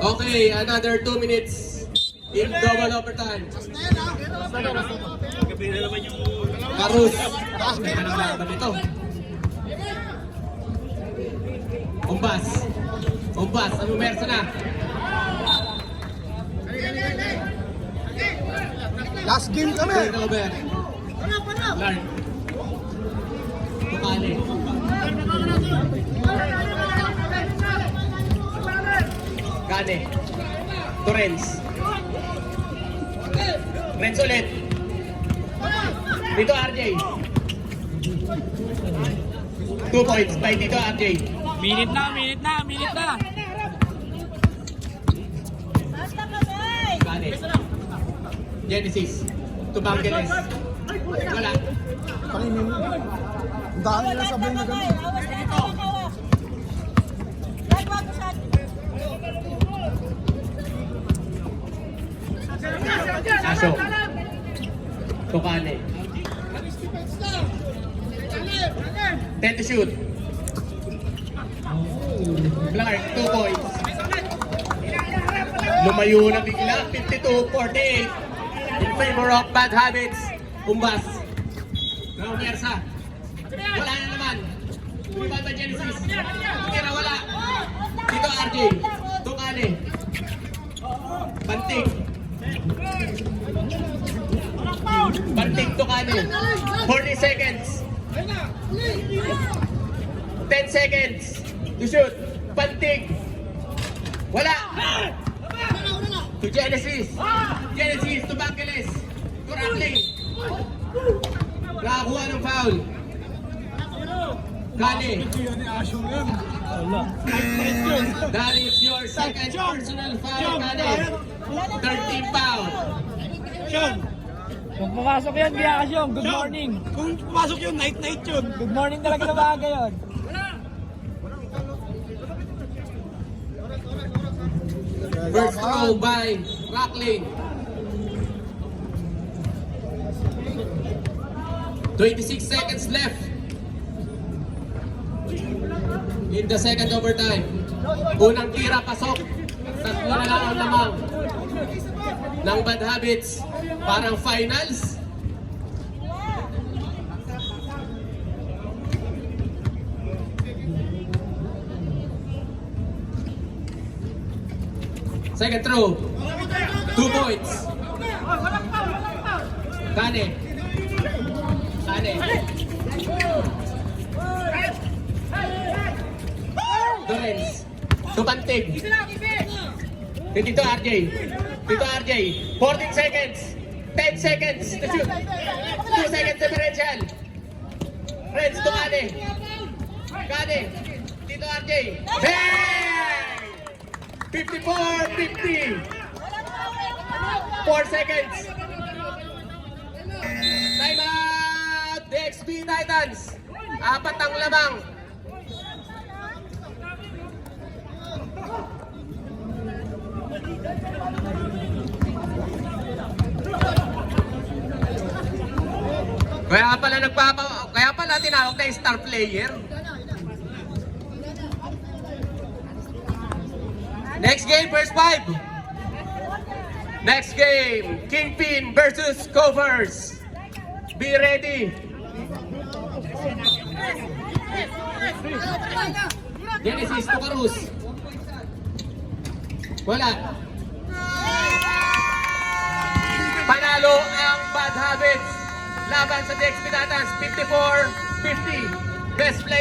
Okay, another 2 minutes in double overtime. Karus. Anong laban ito? Umbas. Umbas, ang umersa na. Last game kami. Turnover. Lark. Tukali. Gane. Torrens. Renz ulit. Dito RJ. 2 points by dito RJ. Minute na. Gane. Genesis. Tubangeles. Wala. Panginin mo. Ang dami na sabihin na gano'n. Aso. Tukane. 10 to shoot. Clark, 2 points. Lumayo na bigla, 52-48. In favor of bad habits. Umbas. Naumersa. Wala na naman. Lumipad ba Genesis? Tira, wala. Dito RJ. Tukane. Banting. Banting Tukane. 40 seconds. 10 seconds to shoot. Banting. Wala. To Genesis. Genesis to Bangeles. To Rattling. Nakakuha ng foul. Gane. That is your second personal foul, Gane. 13 foul. Kung pumasok yun, Biakasyong, good morning. Kung pumasok yun, night yun. Good morning talaga na baga yun. First throw by Rattling. 26 seconds left in the second overtime. Unang tira, pasok. Tatlo na lang ang lamang ng bad habits. Parang finals. Second throw. 2 points. Gane. Gane. Torrens. Tubantig. Dito RJ. Dito RJ. 14 seconds. 10 seconds to shoot. 2 seconds differential. Renz to Gane. Gane. Dito RJ. Bang! 54-50. 4 seconds. Time out! DXB Titans. 4 ang lamang. Kaya pala tinawag na star player. Next game, first 5. Next game, Kingpin versus Covers. Be ready. Genesis to Karus. Wala. Panalo ang bad habits. Laban sa DXB Titans, 54-50. Best player.